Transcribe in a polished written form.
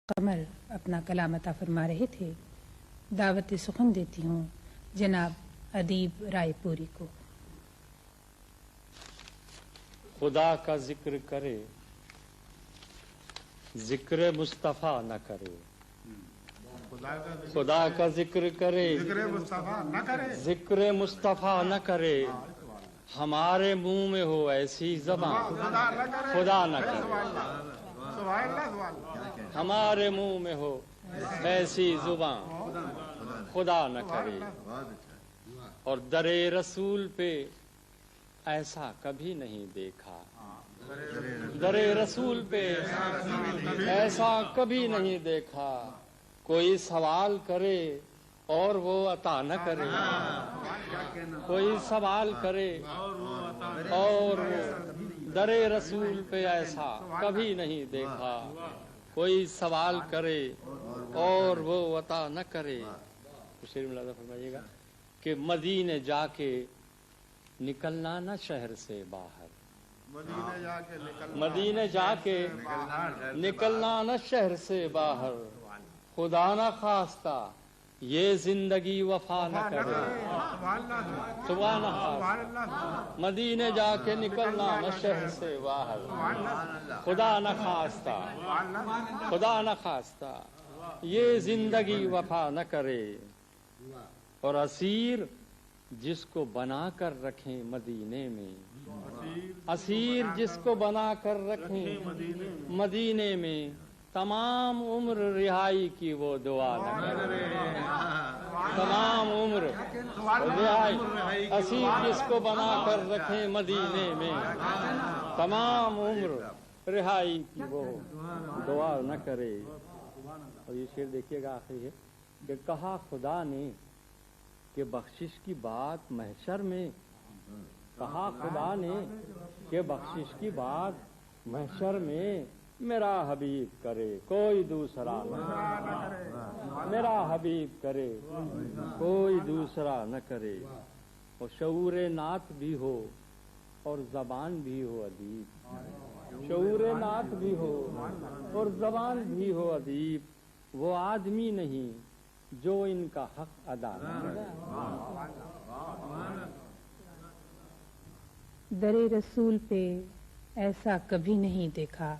قمر اپنا کلام عطا فرما رہے تھے، دعوت سخن دیتی ہوں جناب ادیب رائے پوری کو۔ خدا کا ذکر کرے، ذکر مصطفیٰ نہ کرے، خدا کا ذکر کرے، ذکر مصطفیٰ نہ کرے، ہمارے منہ میں ہو ایسی زبان خدا نہ کرے، ہمارے منہ میں ہو ایسی زبان خدا نہ کرے، اور در رسول پہ ایسا کبھی نہیں دیکھا، در رسول پہ ایسا کبھی نہیں دیکھا، کوئی سوال کرے اور وہ عطا نہ کرے، کوئی سوال کرے اور در رسول پہ ایسا کبھی نہیں دیکھا، کوئی سوال کرے اور وہ عطا نہ کرے۔ شعر ملاحظہ فرمائیے گا کہ مدینے جا کے نکلنا نہ شہر سے باہر، مدینے جا کے نکلنا نہ شہر سے باہر، خدا نہ خواستہ یہ زندگی وفا نہ کرے، خدا نہ خواستہ مدینے جا کے نکلنا نہ شہر سے باہر، خدا نہ خواستہ، خدا نہ خواستہ یہ زندگی وفا نہ کرے، اور اسیر جس کو بنا کر رکھیں مدینے میں، اسیر جس کو بنا کر رکھیں مدینے میں، تمام عمر رہائی کی وہ دعا نہ کرے، تمام عمر رہائی، اسیر جس کو بنا کر رکھیں مدینے میں، تمام عمر رہائی کی وہ دعا نہ کرے۔ اور یہ شعر دیکھیے گا آخری ہے کہ کہا خدا نے کہ بخشش کی بات محشر میں، کہا خدا نے کہ بخشش کی بات محشر میں، میرا حبیب کرے کوئی دوسرا نہ کرے، میرا حبیب کرے کوئی دوسرا نہ کرے، اور شعور نعت بھی ہو اور زبان بھی ہو ادیب، شعور نعت بھی ہو اور زبان بھی ہو ادیب، وہ آدمی نہیں جو ان کا حق ادا نہ کرے۔ در رسول پہ ایسا کبھی نہیں دیکھا،